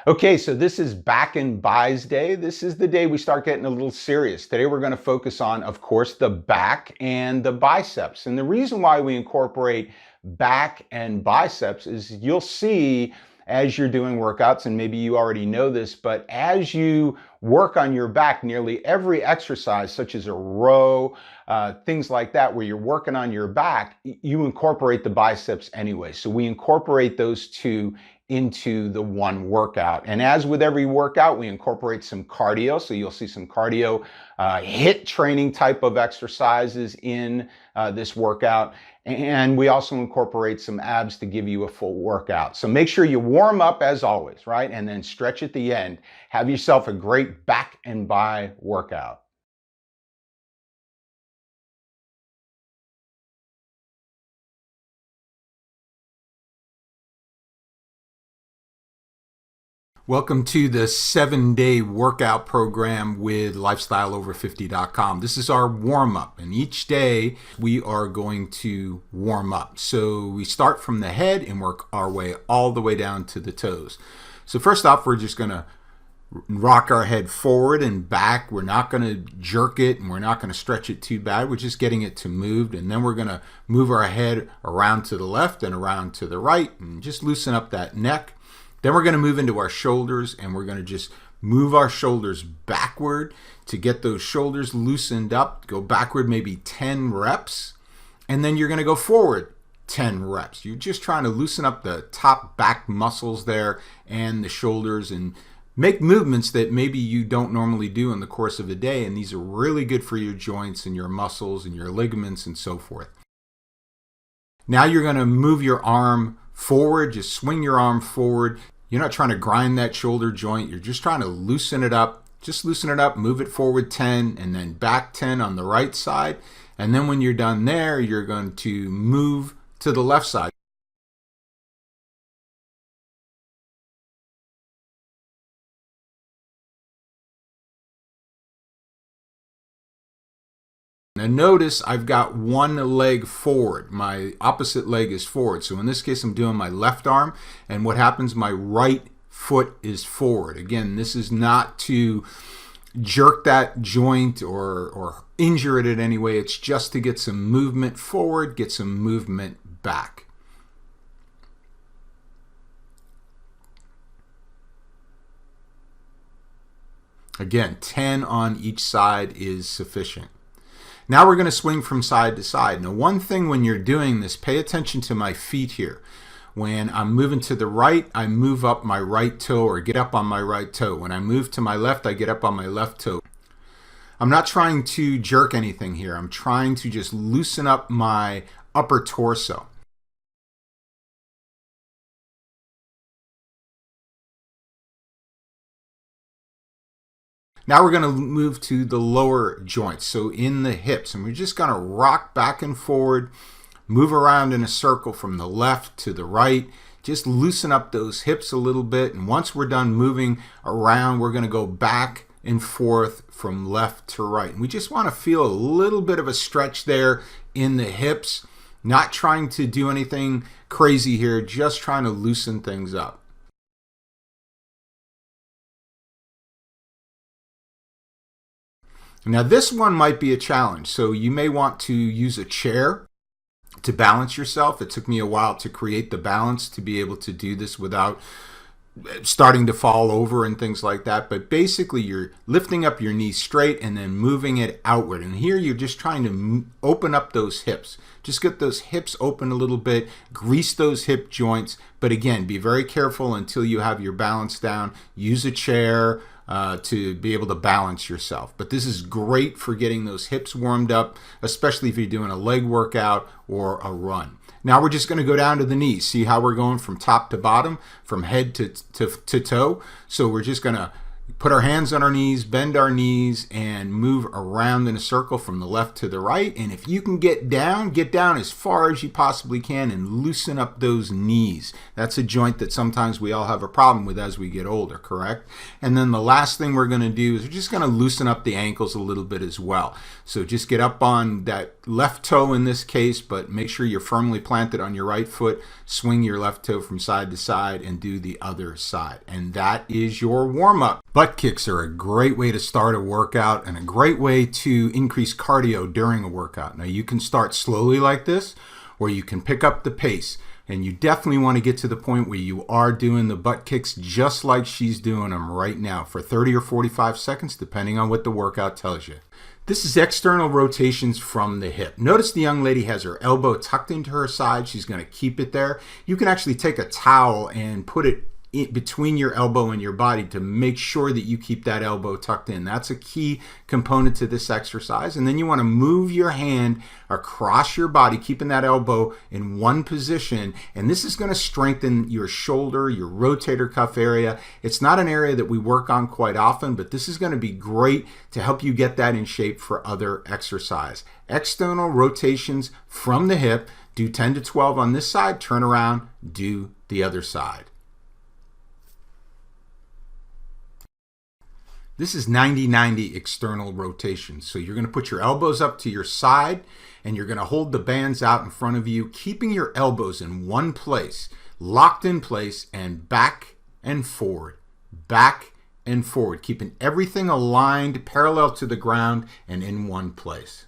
Okay, so this is Back and Buys Day. This is the day we start getting a little serious. Today we're going to focus on, of course, the back and the biceps. And the reason why we incorporate back and biceps is you'll see as you're doing workouts, and maybe you already know this, but as you work on your back, nearly every exercise, such as a row, things like that, where you're working on your back, you incorporate the biceps anyway. So we incorporate those two into the one workout. And as with every workout, we incorporate some cardio. So you'll see some cardio HIIT training type of exercises in this workout. And we also incorporate some abs to give you a full workout. So make sure you warm up as always, right? And then stretch at the end. Have yourself a great back and bi workout. Welcome to the 7-day workout program with lifestyleover50.com. This is our warm-up, and each day we are going to warm up. So we start from the head and work our way all the way down to the toes. So first off, we're just going to rock our head forward and back. We're not going to jerk it, and we're not going to stretch it too bad. We're just getting it to move, and then we're going to move our head around to the left and around to the right and just loosen up that neck. Then we're going to move into our shoulders, and we're going to just move our shoulders backward to get those shoulders loosened up. Go backward maybe 10 reps, and then you're going to go forward 10 reps. You're just trying to loosen up the top back muscles there and the shoulders and make movements that maybe you don't normally do in the course of a day, and these are really good for your joints and your muscles and your ligaments and so forth. Now you're going to move your arm forward, just swing your arm forward. You're not trying to grind that shoulder joint. You're just trying to loosen it up. Just loosen it up, move it forward 10 and then back 10 on the right side. And then when you're done there, you're going to move to the left side. Now notice I've got one leg forward. My opposite leg is forward. So in this case, I'm doing my left arm. And what happens, my right foot is forward. Again, this is not to jerk that joint or injure it in any way. It's just to get some movement forward, get some movement back. Again, 10 on each side is sufficient. Now we're going to swing from side to side. Now one thing when you're doing this, pay attention to my feet here. When I'm moving to the right, I move up my right toe or get up on my right toe. When I move to my left, I get up on my left toe. I'm not trying to jerk anything here. I'm trying to just loosen up my upper torso. Now we're going to move to the lower joints, so in the hips, and we're just going to rock back and forward, move around in a circle from the left to the right, just loosen up those hips a little bit, and once we're done moving around, we're going to go back and forth from left to right. And we just want to feel a little bit of a stretch there in the hips, not trying to do anything crazy here, just trying to loosen things up. Now this one might be a challenge, so you may want to use a chair to balance yourself. It took me a while to create the balance to be able to do this without starting to fall over and things like that. But basically you're lifting up your knee straight and then moving it outward. And here you're just trying to open up those hips. Just get those hips open a little bit, grease those hip joints. But again, be very careful until you have your balance down. Use a chair to be able to balance yourself. But this is great for getting those hips warmed up, especially if you're doing a leg workout or a run. Now we're just going to go down to the knees. See how we're going from top to bottom, from head to toe? So we're just going to Put our hands on our knees, bend our knees, and move around in a circle from the left to the right. And if you can get down as far as you possibly can and loosen up those knees. That's a joint that sometimes we all have a problem with as we get older, correct? And then the last thing we're going to do is we're just going to loosen up the ankles a little bit as well. So just get up on that left toe in this case, but make sure you're firmly planted on your right foot. Swing your left toe from side to side and do the other side. And that is your warm-up. Butt kicks are a great way to start a workout and a great way to increase cardio during a workout. Now you can start slowly like this, or you can pick up the pace. And you definitely want to get to the point where you are doing the butt kicks just like she's doing them right now for 30 or 45 seconds, depending on what the workout tells you. This is external rotations from the hip. Notice the young lady has her elbow tucked into her side. She's going to keep it there. You can actually take a towel and put it between your elbow and your body to make sure that you keep that elbow tucked in. That's a key component to this exercise. And then you want to move your hand across your body, keeping that elbow in one position. And this is going to strengthen your shoulder, your rotator cuff area. It's not an area that we work on quite often, but this is going to be great to help you get that in shape for other exercise. External rotations from the hip. Do 10 to 12 on this side, turn around, do the other side. This is 90-90 external rotation. So you're going to put your elbows up to your side and you're going to hold the bands out in front of you, keeping your elbows in one place, locked in place, and back and forward, keeping everything aligned parallel to the ground and in one place.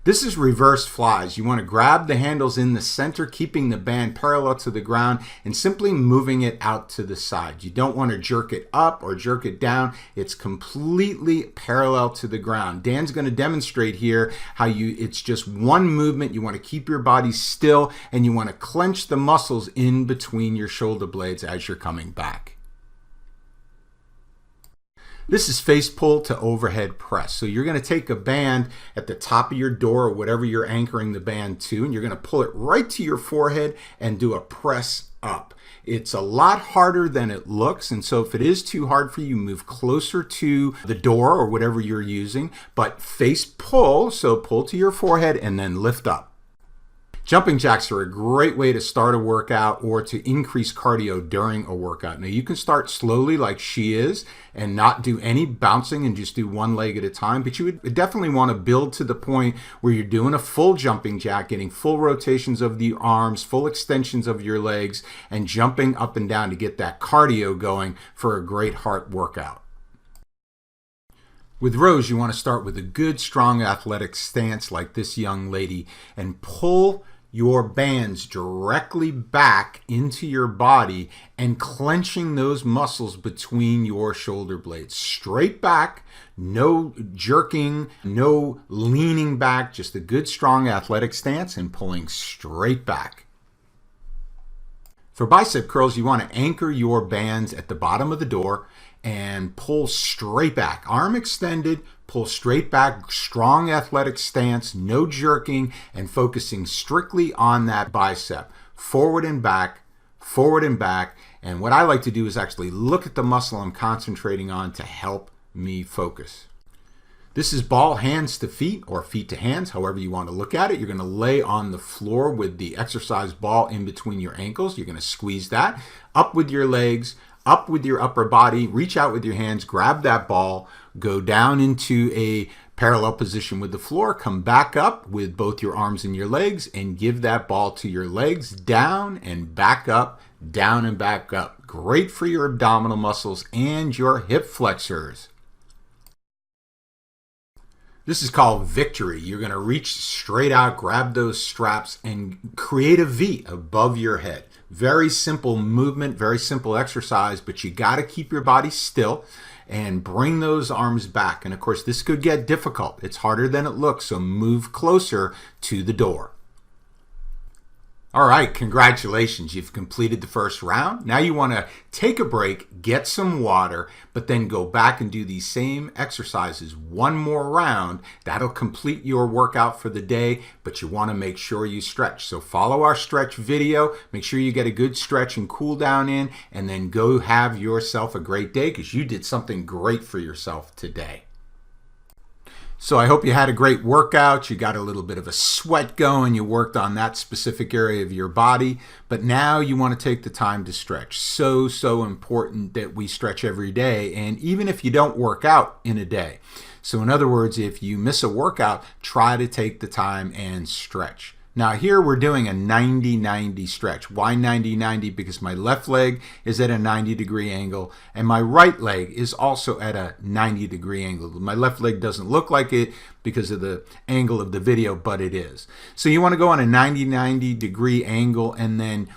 This is reverse flies. You want to grab the handles in the center, keeping the band parallel to the ground and simply moving it out to the side. You don't want to jerk it up or jerk it down. It's completely parallel to the ground. Dan's going to demonstrate here how it's just one movement. You want to keep your body still and you want to clench the muscles in between your shoulder blades as you're coming back. This is face pull to overhead press. So you're going to take a band at the top of your door or whatever you're anchoring the band to, and you're going to pull it right to your forehead and do a press up. It's a lot harder than it looks, and so if it is too hard for you, move closer to the door or whatever you're using, but face pull, so pull to your forehead and then lift up. Jumping jacks are a great way to start a workout or to increase cardio during a workout. Now you can start slowly like she is and not do any bouncing and just do one leg at a time, but you would definitely want to build to the point where you're doing a full jumping jack, getting full rotations of the arms, full extensions of your legs, and jumping up and down to get that cardio going for a great heart workout. With rows, you want to start with a good, strong athletic stance like this young lady and pull your bands directly back into your body and clenching those muscles between your shoulder blades. Straight back, no jerking, no leaning back, just a good, strong athletic stance and pulling straight back. For bicep curls, you want to anchor your bands at the bottom of the door and pull straight back. Arm extended, pull straight back, strong athletic stance, no jerking, and focusing strictly on that bicep. Forward and back, forward and back. And what I like to do is actually look at the muscle I'm concentrating on to help me focus. This is ball hands to feet or feet to hands, however you want to look at it. You're going to lay on the floor with the exercise ball in between your ankles. You're going to squeeze that up with your legs, up with your upper body, reach out with your hands, grab that ball, go down into a parallel position with the floor, come back up with both your arms and your legs and give that ball to your legs, down and back up, down and back up. Great for your abdominal muscles and your hip flexors. This is called victory. You're going to reach straight out, grab those straps, and create a V above your head. Very simple movement, very simple exercise, but you got to keep your body still and bring those arms back. And of course, this could get difficult. It's harder than it looks, so move closer to the door. All right, congratulations. You've completed the first round. Now you want to take a break, get some water, but then go back and do these same exercises one more round. That'll complete your workout for the day, but you want to make sure you stretch. So follow our stretch video. Make sure you get a good stretch and cool down in, and then go have yourself a great day because you did something great for yourself today. So I hope you had a great workout. You got a little bit of a sweat going. You worked on that specific area of your body. But now you want to take the time to stretch. So important that we stretch every day. And even if you don't work out in a day. So in other words, if you miss a workout, try to take the time and stretch. Now here we're doing a 90-90 stretch. Why 90-90? Because my left leg is at a 90-degree angle and my right leg is also at a 90-degree angle. My left leg doesn't look like it because of the angle of the video, but it is. So you want to go on a 90-90 degree angle and then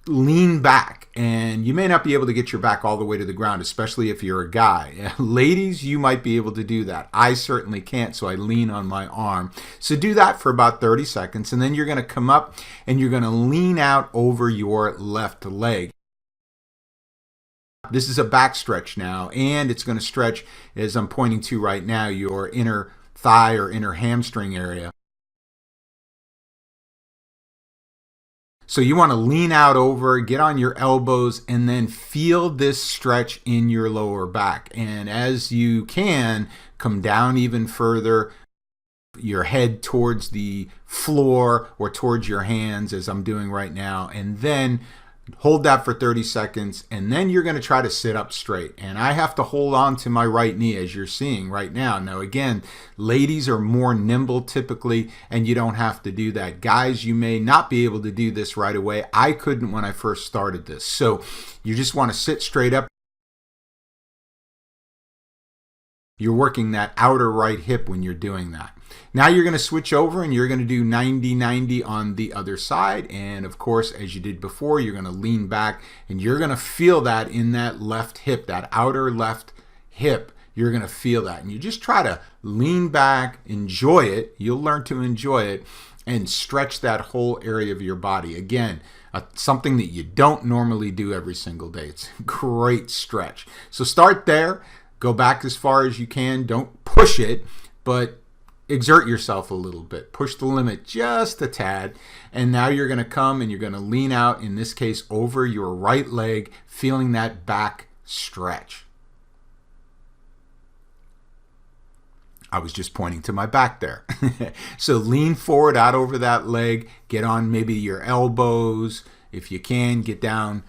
lean back, and you may not be able to get your back all the way to the ground, especially if you're a guy. Ladies, you might be able to do that. I certainly can't, so I lean on my arm. So do that for about 30 seconds, and then you're going to come up and you're going to lean out over your left leg. This is a back stretch now, and it's going to stretch, as I'm pointing to right now, your inner thigh or inner hamstring area. So you want to lean out over, get on your elbows, and then feel this stretch in your lower back. And as you can, come down even further, your head towards the floor or towards your hands as I'm doing right now. And then hold that for 30 seconds, and then you're going to try to sit up straight. And I have to hold on to my right knee, as you're seeing right now. Now again, ladies are more nimble typically, and you don't have to do that. Guys, you may not be able to do this right away. I couldn't when I first started this. So you just want to sit straight up. You're working that outer right hip when you're doing that. Now you're going to switch over and you're going to do 90-90 on the other side. And of course, as you did before, you're going to lean back and you're going to feel that in that left hip, that outer left hip. You're going to feel that. And you just try to lean back, enjoy it. You'll learn to enjoy it and stretch that whole area of your body. Again, something that you don't normally do every single day. It's a great stretch. So start there. Go back as far as you can. Don't push it, but exert yourself a little bit. Push the limit just a tad. And now you're going to come and you're going to lean out, in this case, over your right leg, feeling that back stretch. I was just pointing to my back there. So lean forward out over that leg. Get on maybe your elbows. If you can, get down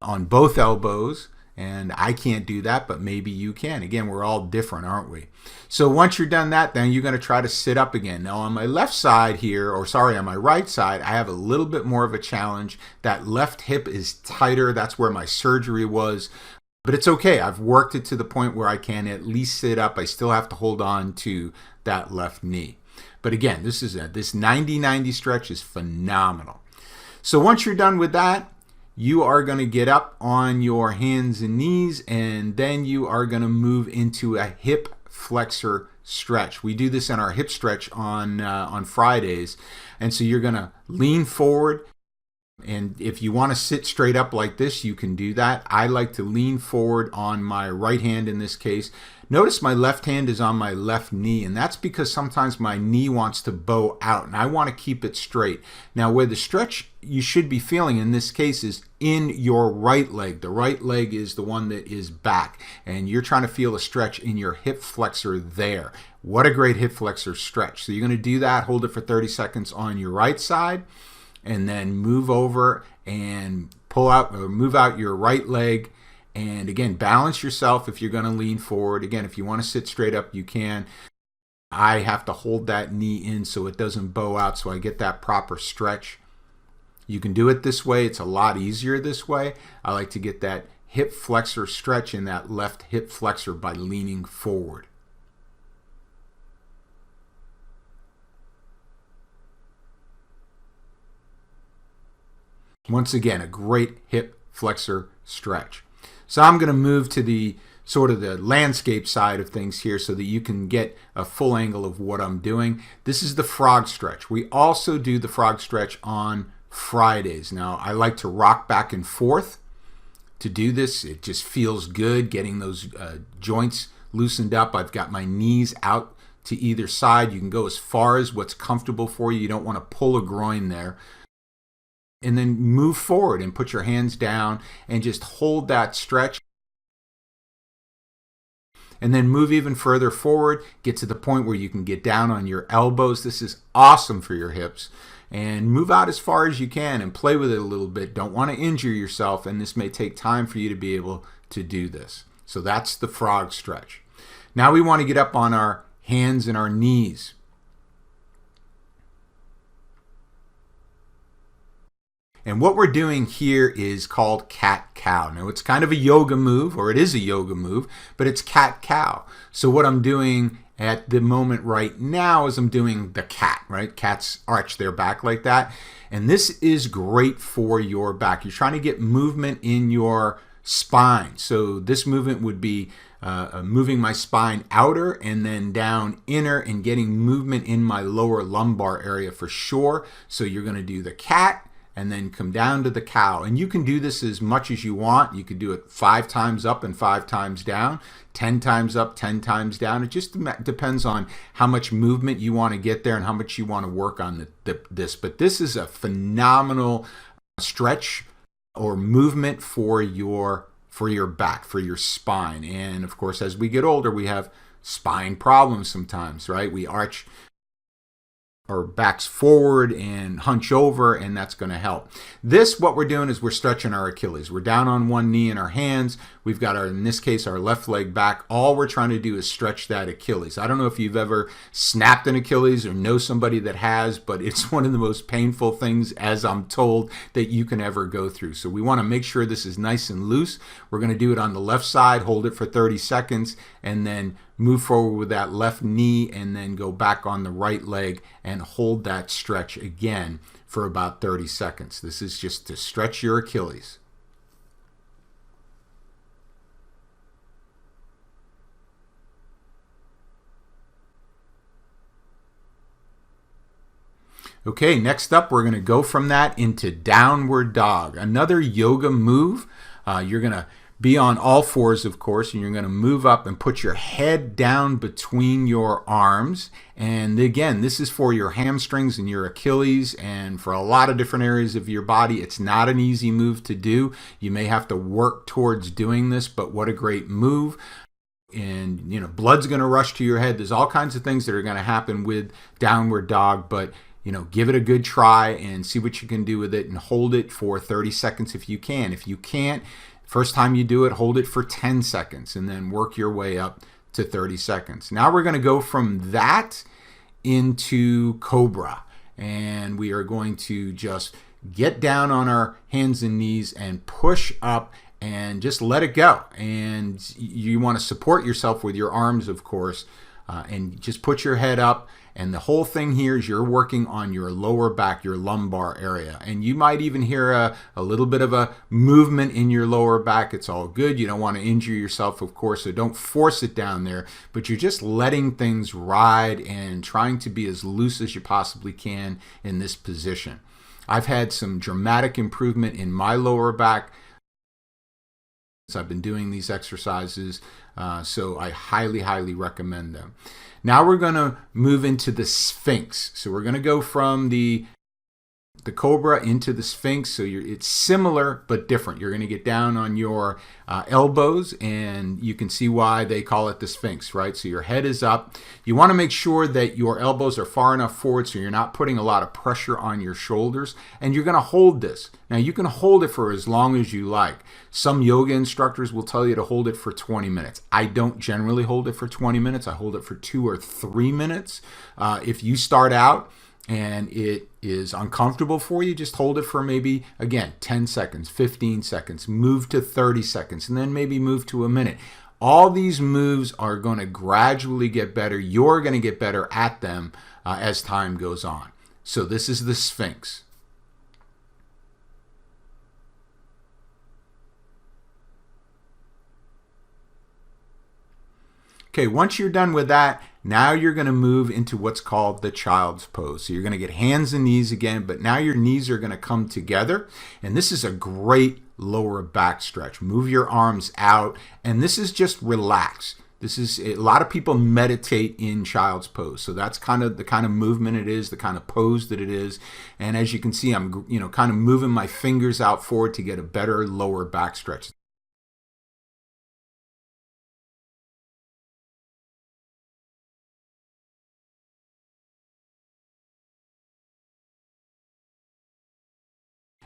on both elbows. And I can't do that, but maybe you can. Again, we're all different, aren't we? So once you're done that, then you're going to try to sit up again. Now on my left side here, or sorry, on my right side, I have a little bit more of a challenge. That left hip is tighter. That's where my surgery was. But it's okay. I've worked it to the point where I can at least sit up. I still have to hold on to that left knee. But again, this 90-90 stretch is phenomenal. So once you're done with that, you are going to get up on your hands and knees, and then you are going to move into a hip flexor stretch. We do this in our hip stretch on Fridays. And so you're going to lean forward. And if you want to sit straight up like this, you can do that. I like to lean forward on my right hand in this case. Notice my left hand is on my left knee, and that's because sometimes my knee wants to bow out, and I want to keep it straight. Now, where the stretch you should be feeling in this case is in your right leg. The right leg is the one that is back, and you're trying to feel a stretch in your hip flexor there. What a great hip flexor stretch. So you're going to do that, hold it for 30 seconds on your right side, and then move over and pull out or move out your right leg. And again, balance yourself if you're going to lean forward. Again, if you want to sit straight up, you can. I have to hold that knee in so it doesn't bow out, so I get that proper stretch. You can do it this way. It's a lot easier this way. I like to get that hip flexor stretch in that left hip flexor by leaning forward. Once again, a great hip flexor stretch. So I'm going to move to the sort of the landscape side of things here so that you can get a full angle of what I'm doing. This is the frog stretch. We also do the frog stretch on Fridays. Now, I like to rock back and forth to do this. It just feels good getting those joints loosened up. I've got my knees out to either side. You can go as far as what's comfortable for you. You don't want to pull a groin there. And then move forward and put your hands down and just hold that stretch. And then move even further forward, get to the point where you can get down on your elbows. This is awesome for your hips. And move out as far as you can and play with it a little bit. Don't want to injure yourself, and this may take time for you to be able to do this. So that's the frog stretch. Now we want to get up on our hands and our knees. And what we're doing here is called cat-cow. Now, it's kind of a yoga move, or it is a yoga move, but it's cat-cow. So what I'm doing at the moment right now is I'm doing the cat, right? Cats arch their back like that. And this is great for your back. You're trying to get movement in your spine. So this movement would be moving my spine outer and then down inner and getting movement in my lower lumbar area for sure. So you're going to do the cat and then come down to the cow. And you can do this as much as you want. You could do it 5 times up and 5 times down, 10 times up, 10 times down. It just depends on how much movement you want to get there and how much you want to work on this. But this is a phenomenal stretch or movement for your back, for your spine. And of course, as we get older, we have spine problems sometimes, right? We arch our backs forward and hunch over, and that's going to help. This, what we're doing is we're stretching our Achilles. We're down on one knee in our hands. We've got in this case, our left leg back. All we're trying to do is stretch that Achilles. I don't know if you've ever snapped an Achilles or know somebody that has, but it's one of the most painful things, as I'm told, that you can ever go through. So we want to make sure this is nice and loose. We're going to do it on the left side, hold it for 30 seconds, and then move forward with that left knee and then go back on the right leg and hold that stretch again for about 30 seconds. This is just to stretch your Achilles. Okay, next up, we're going to go from that into downward dog. Another yoga move. You're going to be on all fours, of course, and you're going to move up and put your head down between your arms. And again, this is for your hamstrings and your Achilles and for a lot of different areas of your body. It's not an easy move to do. You may have to work towards doing this, but what a great move. And, blood's going to rush to your head. There's all kinds of things that are going to happen with downward dog, but give it a good try and see what you can do with it and hold it for 30 seconds if you can. If you can't, first time you do it, hold it for 10 seconds and then work your way up to 30 seconds. Now we're going to go from that into Cobra. And we are going to just get down on our hands and knees and push up and just let it go. And you want to support yourself with your arms, of course, and just put your head up. And the whole thing here is you're working on your lower back, your lumbar area. And you might even hear a little bit of a movement in your lower back. It's all good. You don't want to injure yourself, of course, so don't force it down there. But you're just letting things ride and trying to be as loose as you possibly can in this position. I've had some dramatic improvement in my lower back. I've been doing these exercises, so I highly, highly recommend them. Now we're going to move into the Sphinx. So we're going to go from the Cobra into the Sphinx. So it's similar but different. You're going to get down on your elbows, and you can see why they call it the Sphinx, right? So your head is up. You want to make sure that your elbows are far enough forward so you're not putting a lot of pressure on your shoulders, and you're going to hold this. Now you can hold it for as long as you like. Some yoga instructors will tell you to hold it for 20 minutes. I don't generally hold it for 20 minutes. I hold it for 2 or 3 minutes. If you start out and it is uncomfortable for you, just hold it for maybe, again, 10 seconds, 15 seconds, move to 30 seconds, and then maybe move to a minute. All these moves are going to gradually get better. You're going to get better at them as time goes on. So this is the Sphinx. Okay, once you're done with that, Now you're going to move into what's called the child's pose. So you're going to get hands and knees again, but now your knees are going to come together. And this is a great lower back stretch. Move your arms out, and this is just relax. This is, a lot of people meditate in child's pose. So that's kind of the kind of movement it is, the kind of pose that it is. And as you can see, I'm, kind of moving my fingers out forward to get a better lower back stretch.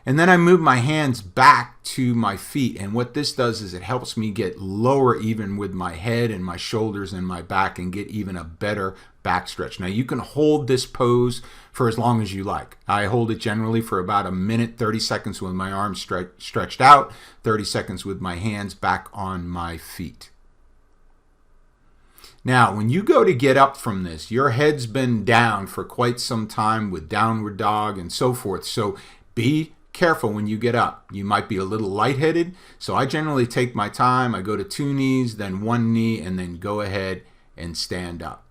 And then I move my hands back to my feet. And what this does is it helps me get lower even with my head and my shoulders and my back and get even a better back stretch. Now you can hold this pose for as long as you like. I hold it generally for about a minute, 30 seconds with my arms stretched out, 30 seconds with my hands back on my feet. Now, when you go to get up from this, your head's been down for quite some time with downward dog and so forth. So be careful when you get up. You might be a little lightheaded. So I generally take my time. I go to 2 knees, then 1 knee, and then go ahead and stand up.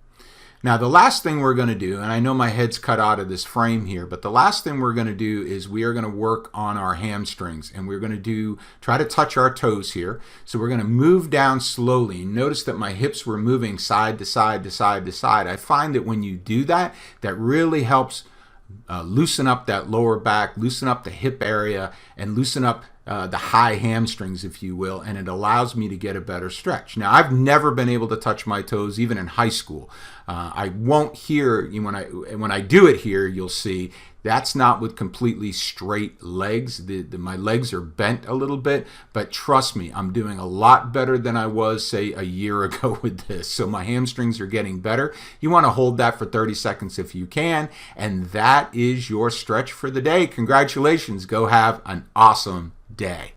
Now, the last thing we're going to do, and I know my head's cut out of this frame here, but the last thing we're going to do is we are going to work on our hamstrings, and we're going to try to touch our toes here. So we're going to move down slowly. Notice that my hips were moving side to side to side to side. I find that when you do that, that really helps loosen up that lower back, loosen up the hip area, and loosen up the high hamstrings, if you will, and it allows me to get a better stretch. Now, I've never been able to touch my toes, even in high school. I won't hear, when I do it here, you'll see that's not with completely straight legs. My legs are bent a little bit, but trust me, I'm doing a lot better than I was, say, a year ago with this. So my hamstrings are getting better. You want to hold that for 30 seconds if you can, and that is your stretch for the day. Congratulations. Go have an awesome day.